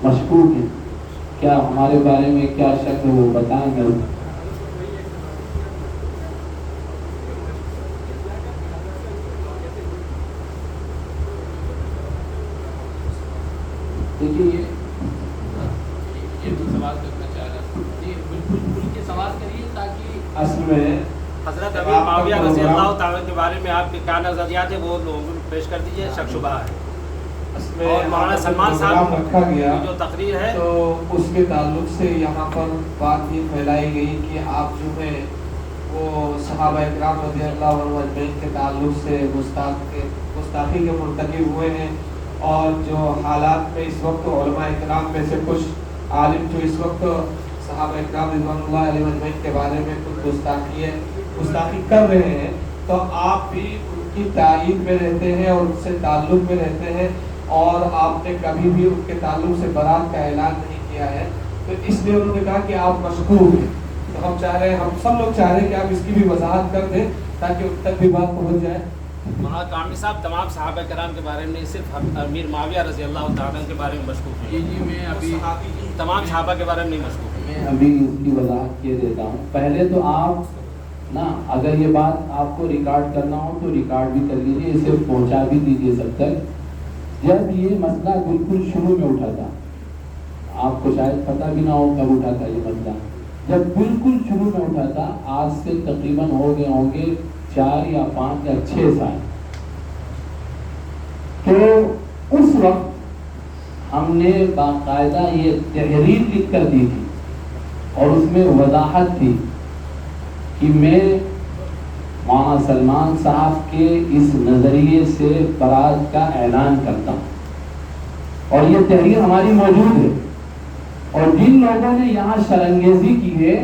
مشکوک ہیں. کیا ہمارے بارے میں کیا شک ہے وہ بتائیں گے. دیکھیے یہ تو سوال کرنا چاہ رہا ہوں. جی بالکل کھل کے سوال کریے تاکہ اصل میں حضرت ابھی معاویہ رضی اللہ تعالیٰ کے بارے میں آپ کے کیا نظریات ہیں وہ لوگوں کو پیش کر دیجیے. شک شبہ ہے اور مولانا سلمان صاحب رکھا گیا جو تقریر ہے تو اس کے تعلق سے یہاں پر بات یہ پھیلائی گئی کہ آپ جو ہے وہ صحابہ اکرام رضی اللہ عنہ اجمعین کے تعلق سے گستاخی کے مرتکب ہوئے ہیں. اور جو حالات میں اس وقت علماء اکرام میں سے کچھ عالم جو اس وقت صحابہ اکرام رضوان اللہ علیہ اجمعین کے بارے میں کچھ گستاخی کر رہے ہیں تو آپ بھی ان کی تائید میں رہتے ہیں اور ان سے تعلق میں رہتے ہیں اور آپ نے کبھی بھی ان کے تعلق سے برات کا اعلان نہیں کیا ہے. تو اس لیے انہوں نے کہا کہ آپ مشکوک ہیں. تو ہم چاہ رہے ہیں, ہم سب لوگ چاہ رہے ہیں کہ آپ اس کی بھی وضاحت کر دیں تاکہ ان تک بھی بات پہنچ جائے. مولانا کامل صاحب تمام صحابہ کرام کے بارے میں صرف امیر معاویہ رضی اللہ تعالیٰ کے بارے میں مشکوک ہیں. جی میں ابھی تمام صحابہ کے بارے میں نہیں مشکوک ہیں. میں ابھی اس کی وضاحت کیے دیتا ہوں. پہلے تو آپ نا اگر یہ بات آپ کو ریکارڈ کرنا ہو تو ریکارڈ بھی کر لیجیے, اسے پہنچا بھی دیجیے سب تک. جب یہ مسئلہ بالکل شروع میں اٹھا تھا, آپ کو شاید پتہ بھی نہ ہو کب اٹھا تھا یہ مسئلہ, جب بالکل شروع میں اٹھا تھا آج سے تقریباً ہو گئے ہوں گے 4 یا 5 یا 6 سال. تو اس وقت ہم نے باقاعدہ یہ تحریر لکھ کر دی تھی اور اس میں وضاحت تھی کہ میں مولانا سلمان صاحب کے اس نظریے سے برات کا اعلان کرتا ہوں. اور یہ تحریر ہماری موجود ہے. اور جن لوگوں نے یہاں شرنگیزی کی ہے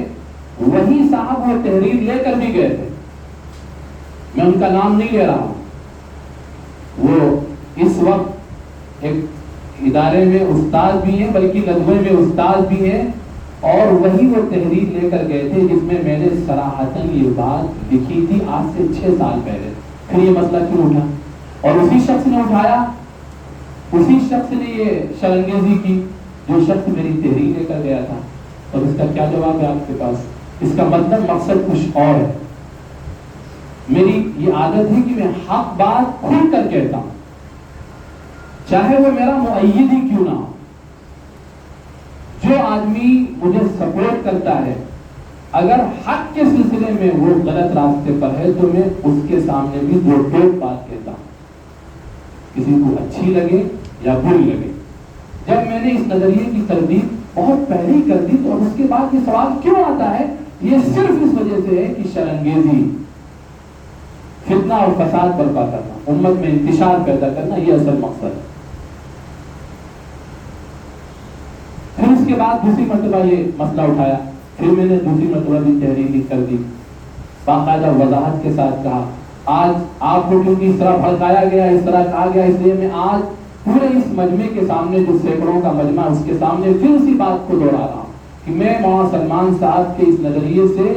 وہی صاحب وہ تحریر لے کر بھی گئے تھے. میں ان کا نام نہیں لے رہا ہوں. وہ اس وقت ایک ادارے میں استاد بھی ہیں, بلکہ ندوے میں استاد بھی ہیں, اور وہی وہ تحریر لے کر گئے تھے جس میں میں نے صراحتاً یہ بات لکھی تھی آج سے 6 سال پہلے. پھر یہ مسئلہ کیوں اٹھا؟ اور اسی شخص نے اٹھایا, اسی شخص نے یہ شرنگیزی کی جو شخص میری تحریر لے کر گیا تھا. اور اس کا کیا جواب ہے آپ کے پاس؟ اس کا مطلب مقصد کچھ اور ہے. میری یہ عادت ہے کہ میں حق بات کھل کر کہتا ہوں, چاہے وہ میرا مؤید ہی کیوں نہ ہو. جو آدمی مجھے سپورٹ کرتا ہے اگر حق کے سلسلے میں وہ غلط راستے پر ہے تو میں اس کے سامنے بھی دو بات کہتا ہوں, کسی کو اچھی لگے یا بری لگے. جب میں نے اس نظریے کی تردید بہت پہلے ہی کر دی تو اور اس کے بعد یہ سوال کیوں آتا ہے, یہ صرف اس وجہ سے ہے کہ شرنگیزی, فتنہ اور فساد برپا کرنا, امت میں انتشار پیدا کرنا, یہ اصل مقصد ہے. پھر اس کے بعد دوسری مرتبہ یہ مسئلہ اٹھایا, پھر میں نے دوسری مرتبہ بھی تحریر لکھ کر دی, باقاعدہ وضاحت کے ساتھ کہا. آج آپ کو کیونکہ اس طرح بھڑکایا گیا, اس طرح کہا گیا, اس لیے میں آج پورے اس مجمع کے سامنے جو سینکڑوں کا مجمع اس کے سامنے پھر اسی بات کو دوہرا رہا ہوں کہ میں مولانا سلمان صاحب کے اس نظریے سے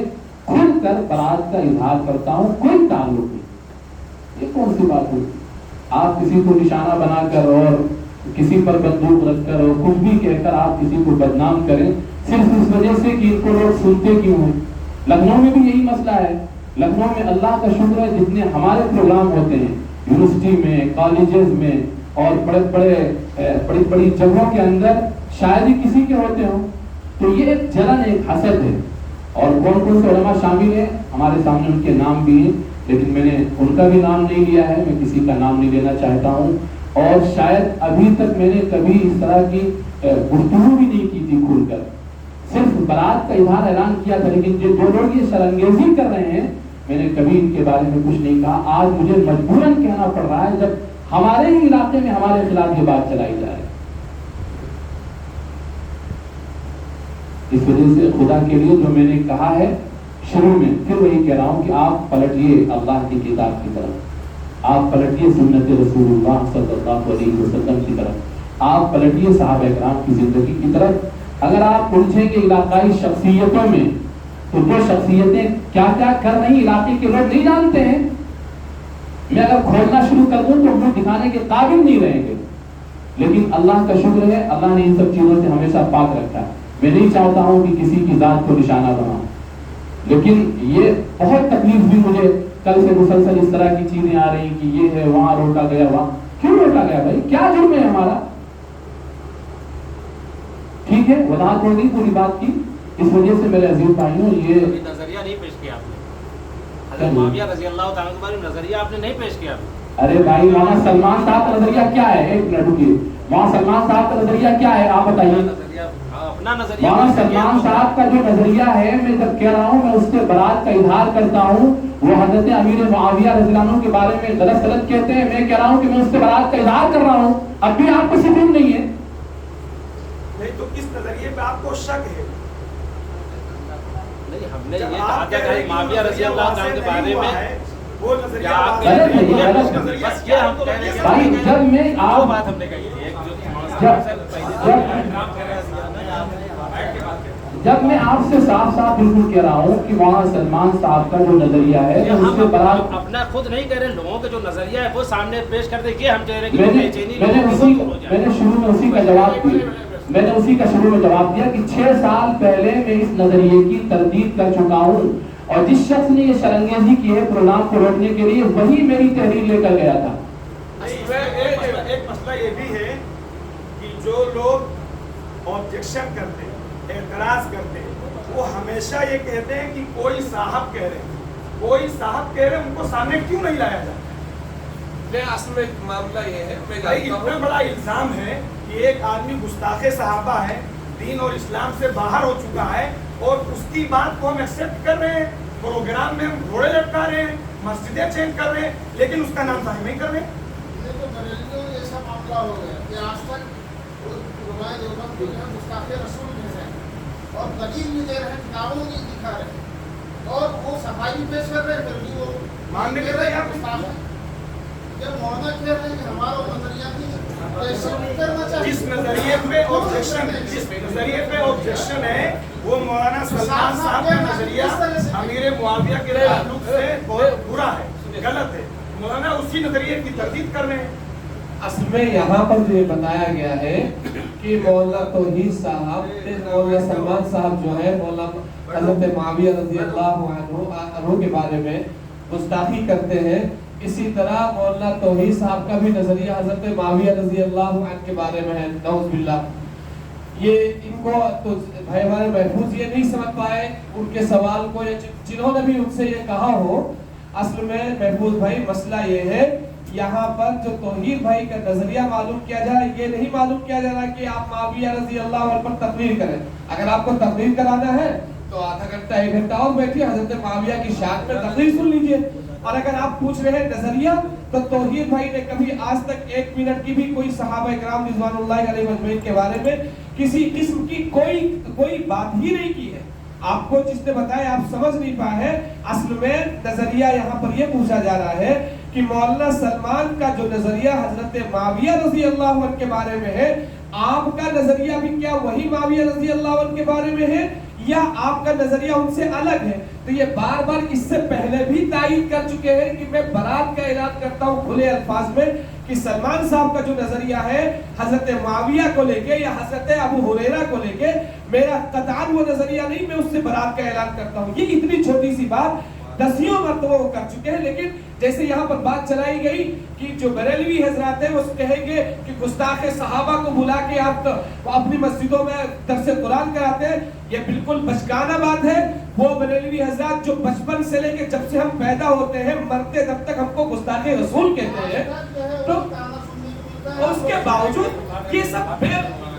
کھل کر برات کا اظہار کرتا ہوں, کوئی تعلق نہیں. یہ کون سی بات ہوئی؟ آپ کسی کو نشانہ بنا کر اور کسی پر بندوق رکھ کر اور کچھ بھی کہہ کر آپ کسی کو بدنام کریں صرف اس وجہ سے کہ ان کو لوگ سنتے کیوں ہیں. لکھنؤ میں بھی یہی مسئلہ ہے. لکھنؤ میں اللہ کا شکر ہے جتنے ہمارے پروگرام ہوتے ہیں یونیورسٹی میں, کالجز میں اور بڑی بڑی جگہوں کے اندر شاید ہی کسی کے ہوتے ہوں, تو یہ ایک جلن, ایک حسد ہے. اور کون کون سے علماء شامل ہیں ہمارے سامنے ان کے نام بھی ہیں, لیکن میں نے ان کا بھی نام نہیں لیا ہے, میں کسی کا نام نہیں لینا چاہتا ہوں. اور شاید ابھی تک میں نے کبھی اس طرح کی گفتگو بھی نہیں کی تھی کھل کر, صرف برات کا اظہار اعلان کیا تھا. لیکن جو لوگ یہ شرنگیزی کر رہے ہیں میں نے کبھی ان کے بارے میں کچھ نہیں کہا. آج مجھے مجبوراً کہنا پڑ رہا ہے جب ہمارے ہی علاقے میں ہمارے خلاف یہ بات چلائی جا رہی ہے. اس وجہ سے خدا کے لیے جو میں نے کہا ہے شروع میں پھر وہی کہہ رہا ہوں کہ آپ پلٹیے اللہ کی کتاب کی طرف, آپ پلٹیے سنت رسول اللہ صلی اللہ علیہ وسلم کی طرف, آپ پلٹیے صحابہ اکرام کی زندگی کی طرف. اگر آپ الجھیں گے علاقائی شخصیتوں میں تو جو شخصیتیں کیا کیا کر رہی علاقے کے لوگ نہیں جانتے ہیں. میں اگر کھولنا شروع کر دوں تو وہ دکھانے کے قابل نہیں رہیں گے. لیکن اللہ کا شکر ہے اللہ نے ان سب چیزوں سے ہمیشہ پاک رکھا ہے. میں نہیں چاہتا ہوں کہ کسی کی ذات کو نشانہ بناؤں، لیکن یہ بہت تکلیف بھی مجھے کل سے مسلسل اس طرح کی چیزیں آ رہی کہ یہ ہے وہاں روکا گیا، وہاں کیوں روکا گیا بھائی؟ کیا جرم ہے ہمارا؟ ٹھیک ہے وضاحت ہو گئی پوری بات کی. اس وجہ سے میرے عزیز بھائیوں یہ نظریہ نہیں پیش کیا آپ نے، حضرت معاویہ رضی اللہ تعالیٰ کے بارے میں نظریہ آپ نے نہیں پیش کیا. ارے بھائی مولانا سلمان صاحب کا نظریہ کیا ہے؟ ایک منٹ رکیے. مولانا سلمان صاحب کا نظریہ کیا ہے آپ بتائیے. اپنا نظریہ مولانا سلمان صاحب کا جو نظریہ ہے میں جب کہہ رہا ہوں میں اس سے برات کا اظہار کرتا ہوں. وہ حضرت امیر معاویہ رضی اللہ عنہ کے بارے میں غلط کہتے ہیں، میں کہہ رہا ہوں کہ میں اس سے برات کا اظہار کر رہا ہوں. اب بھی آپ کو سکون نہیں ہے. نہیں تو کس نظریے پہ آپ کو شک ہے؟ نہیں ہم نے یہ کہا تھا کہ معاویہ رضی اللہ عنہ کے بارے میں وہ نظریہ غلط ہے، یہ غلط ہے. بس یہ ہم کہنے کے بھائی جب میں وہ آپ بات ہم نے کہی تھی ایک جب میں آپ سے صاف صاف بالکل کہہ رہا ہوں کہ مولانا سلمان صاحب کا جو نظریہ ہے ہم اس سے برات اپنا خود نہیں کہہ رہے، لوگوں کے جو نظریہ ہے وہ سامنے پیش کر دیں. یہ ہم کہہ رہے ہیں میں نے شروع میں اسی کا جواب دیا. میں نے اسی کا شروع میں جواب دیا کہ 6 سال پہلے میں اس نظریے کی تردید کر چکا ہوں، اور جس شخص نے یہ شرنگیزی کی ہے پروگرام کو روکنے کے لیے وہی میری تحریر لے کر گیا تھا. ایک مسئلہ یہ بھی ہے کہ جو لوگ آبجیکشن کرتے ہیں، اعتراض کرتے ہیں، وہ ہمیشہ یہ کہتے ہیں کہ کوئی صاحب کہہ رہے ہیں، کوئی صاحب کہہ رہے ہیں، ان کو سامنے کیوں نہیں لایا جاتا؟ اصل میں معاملہ یہ ہے اتنا بڑا الزام ہے کہ ایک آدمی گستاخ صحابہ ہے، دین اور اسلام سے باہر ہو چکا ہے، اور اس کی بات کو ہم ایکسپٹ کر رہے ہیں، پروگرام میں ہم گھوڑے لٹکا رہے ہیں، مسجدیں چینج کر رہے ہیں، لیکن اس کا نام ظاہر نہیں کر رہے. یہ تو بریلویوں میں ایسا معاملہ ہو گیا کہ آج تک علماء دیوبند جو ہے گستاخ رسول میں ہیں اور دلیل بھی دے رہے ہیں، کتابوں بھی دکھا رہے ہیں، اور وہ صفائی پیش کر رہے ہیں، پھر بھی وہ ماننے کے لیے آپ گستاخ ہے. جب مولانا کہہ رہے ہیں کہ ہمارا نظریہ نہیں کرنا چاہیے، جس نظریے پہ آبجیکشن ہے وہ مولانا سلمان صاحب کا نظریہ امیر معاویہ کے تعلق سے بہت برا ہے، غلط ہے. مولانا اسی نظریے کی تردید کر رہے ہیں. اصل میں یہاں پر جو یہ بتایا گیا ہے کہ مولانا توحید صاحب مولانا سلمان صاحب جو ہے مولانا حضرت معاویہ رضی اللہ عنہ کے بارے میں گستاخی کرتے ہیں، اسی طرح مولانا توحید صاحب کا بھی نظریہ حضرت معاویہ رضی اللہ عنہ کے بارے میں ہے. نعوذ باللہ. یہ ان کو تو بھائی ہمارے محفوظ یہ نہیں سمجھ پائے ان کے سوال کو، یا جنہوں نے بھی ان سے یہ کہا ہو. اصل میں محفوظ بھائی مسئلہ یہ ہے یہاں پر جو توحید بھائی کا نظریہ معلوم کیا جا رہا ہے، یہ نہیں معلوم کیا جا رہا کہ آپ معاویہ رضی اللہ عنہ پر تقریر کریں. اگر آپ کو تقریر کرانا ہے تو آدھا گھنٹہ 1 گھنٹہ اور بیٹھیے، حضرت معاویہ کی شان میں تقریر سن لیجئے. اور اگر آپ پوچھ رہے ہیں نظریہ، تو توحید بھائی نے کبھی آج تک 1 منٹ کی بھی کوئی صحابہ کرام رضوان اللہ علیہ اجمعین کے بارے میں کسی قسم کی کوئی بات ہی نہیں کی ہے. آپ کو جس نے بتایا آپ سمجھ نہیں پائے ہیں. اصل میں نظریہ یہاں پر یہ پوچھا جا رہا ہے کہ مولانا سلمان کا جو نظریہ حضرت معاویہ رضی اللہ عنہ کے بارے میں ہے، آپ کا نظریہ بھی کیا وہی معاویہ رضی اللہ عنہ کے بارے میں ہے یا آپ کا نظریہ ان سے الگ ہے؟ تو یہ بار بار اس سے پہلے بھی تائید کر چکے ہیں کہ میں برات کا اعلان کرتا ہوں کھلے الفاظ میں کہ سلمان صاحب کا جو نظریہ ہے حضرت معاویہ کو لے کے یا حضرت ابو ہریرہ کو لے کے، میرا قطعاً وہ نظریہ نہیں، میں اس سے برات کا اعلان کرتا ہوں. یہ اتنی چھوٹی سی بات 10 مرتبہ وہ کر چکے ہیں. لیکن جیسے یہاں پر بات چلائی گئی کہ جو بریلوی حضرات ہیں وہ کہیں گے کہ گستاخ صحابہ کو بلا کے آپ اپنی مسجدوں میں درس قرآن کراتے ہیں، یہ بالکل بچکانہ بات ہے. وہ بریلوی حضرات جو بچپن سے لے کے جب سے ہم پیدا ہوتے ہیں مرتے جب تک ہم کو گستاخ رسول کہتے ہیں، تو اس کے باوجود یہ سب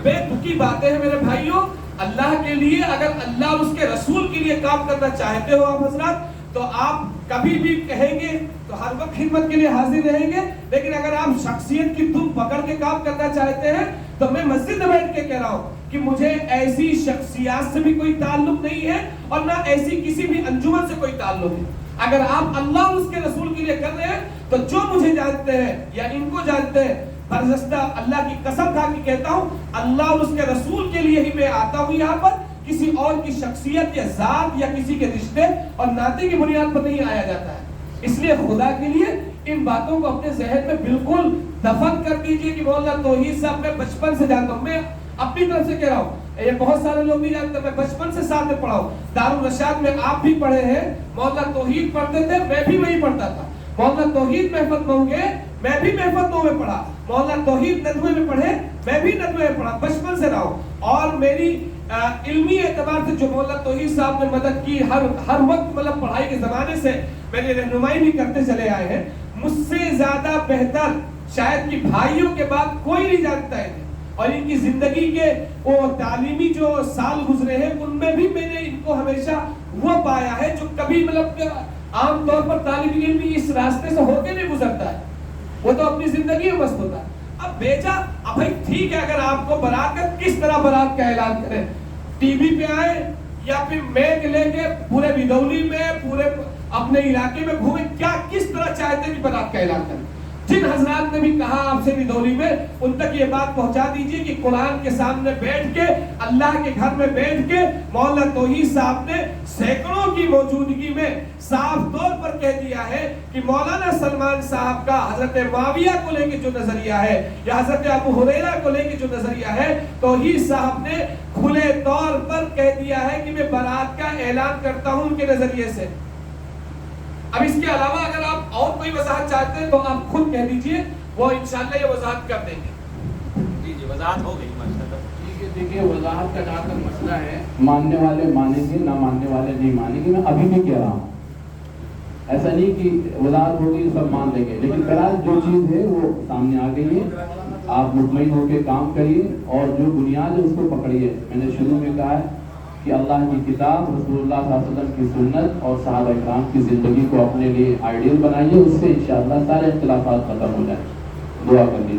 بے تکی باتیں ہیں میرے بھائیوں. اللہ کے لیے اگر اللہ اور اس کے رسول کے لیے کام کرنا چاہتے ہو آپ حضرات تو آپ کبھی بھی کہیں گے تو ہر وقت خدمت کے لیے حاضر رہیں گے. لیکن اگر آپ شخصیت کی دم پکڑ کے کام کرنا چاہتے ہیں تو میں مسجد میں بیٹھ کے کہہ رہا ہوں کہ مجھے ایسی شخصیات سے بھی کوئی تعلق نہیں ہے اور نہ ایسی کسی بھی انجمن سے کوئی تعلق ہے. اگر آپ اللہ اور اس کے رسول کے لیے کر رہے ہیں تو جو مجھے جانتے ہیں یا ان کو جانتے ہیں، برجستہ اللہ کی قسم کھا کے کہتا ہوں اللہ اور اس کے رسول کے لیے ہی میں آتا ہوں یہاں پر. کسی اور کی شخصیت یا ذات یا کسی کے رشتے اور ناطے کی بنیاد پر نہیں آیا جاتا ہے. اس لیے خدا کے لیے ان باتوں کو اپنے ذہن میں بالکل دفن کر دیجئے کہ مولانا توحید صاحب میں بچپن سے جانتا ہوں. میں اپنی طرف سے کہہ رہا ہوں, یہ بہت سارے لوگ نہیں جانتے, میں بچپن سے ساتھ میں پڑھا ہوں. دارالرشاد میں آپ بھی پڑھے ہیں, مولانا توحید پڑھتے تھے, میں بھی وہی پڑھتا تھا. مولانا توحید محفظ مئو گے, میں بھی محفظ مئو میں پڑھا. مولانا توحید ندوے میں پڑھے, میں بھی ندوے میں پڑھا, بچپن سے رہا ہوں. اور میری علمی اعتبار سے جو مولانا توحید صاحب نے مدد کی ہر وقت, مطلب پڑھائی کے زمانے سے میری رہنمائی بھی کرتے چلے آئے ہیں. مجھ سے زیادہ بہتر شاید کہ بھائیوں کے بعد کوئی نہیں جانتا ہے. اور ان کی زندگی کے وہ تعلیمی جو سال گزرے ہیں ان میں بھی میں نے ان کو ہمیشہ وہ پایا ہے جو کبھی مطلب عام طور پر طالب علم بھی اس راستے سے ہو کے نہیں گزرتا ہے, وہ تو اپنی زندگی میں مست ہوتا ہے. اب بیچا, اب بھائی ٹھیک ہے, اگر آپ کو برات کا کس طرح برات کا اعلان کریں, ٹی وی پہ آئے یا پھر میک لے کے پورے بدولی میں پورے اپنے علاقے میں گھومے, کیا کس طرح چاہتے ہیں کہ برات کا اعلان کریں. جن حضرات نے بھی کہا آپ سے بدولی میں, ان تک یہ بات پہنچا دیجئے کہ قرآن کے سامنے بیٹھ کے, اللہ کے گھر میں بیٹھ کے مولانا توحید صاحب نے سینکڑوں کی موجودگی میں صاف طور پر کہہ دیا ہے کہ مولانا سلمان صاحب کا حضرت معاویہ کو لے کے جو نظریہ ہے یا حضرت ابو ہریرہ کو لے کے جو نظریہ ہے, توحید صاحب نے کھلے طور پر کہہ دیا ہے کہ میں برات کا اعلان کرتا ہوں ان کے نظریے سے. اب اس کے علاوہ اگر آپ اور کوئی وضاحت چاہتے ہیں تو آپ خود کہہ دیجئے, وہ انشاءاللہ یہ وضاحت کر دیں گے. جی وضاحت ہو گئی ماشاءاللہ. ٹھیک ہے, دیکھیے وضاحت کا جہاں تک مسئلہ ہے, ماننے والے مانیں گے, نہ ماننے والے نہیں مانیں گے. میں ابھی بھی کہہ رہا ہوں, ایسا نہیں کہ وضاحت ہوگی سب مان لیں گے, لیکن فیلحال جو چیز ہے وہ سامنے آ گئی ہے. آپ مطمئن ہو کے کام کریے اور جو بنیاد ہے اس کو پکڑیے. میں نے شروع میں کہا ہے کہ اللہ کی کتاب, رسول اللہ صلی اللہ علیہ وسلم کی سنت اور صحابہ اکرام کی زندگی کو اپنے لیے آئیڈیل بنائیے. اس سے انشاءاللہ سارے اختلافات ختم ہو جائیں. دعا کر لیجیے.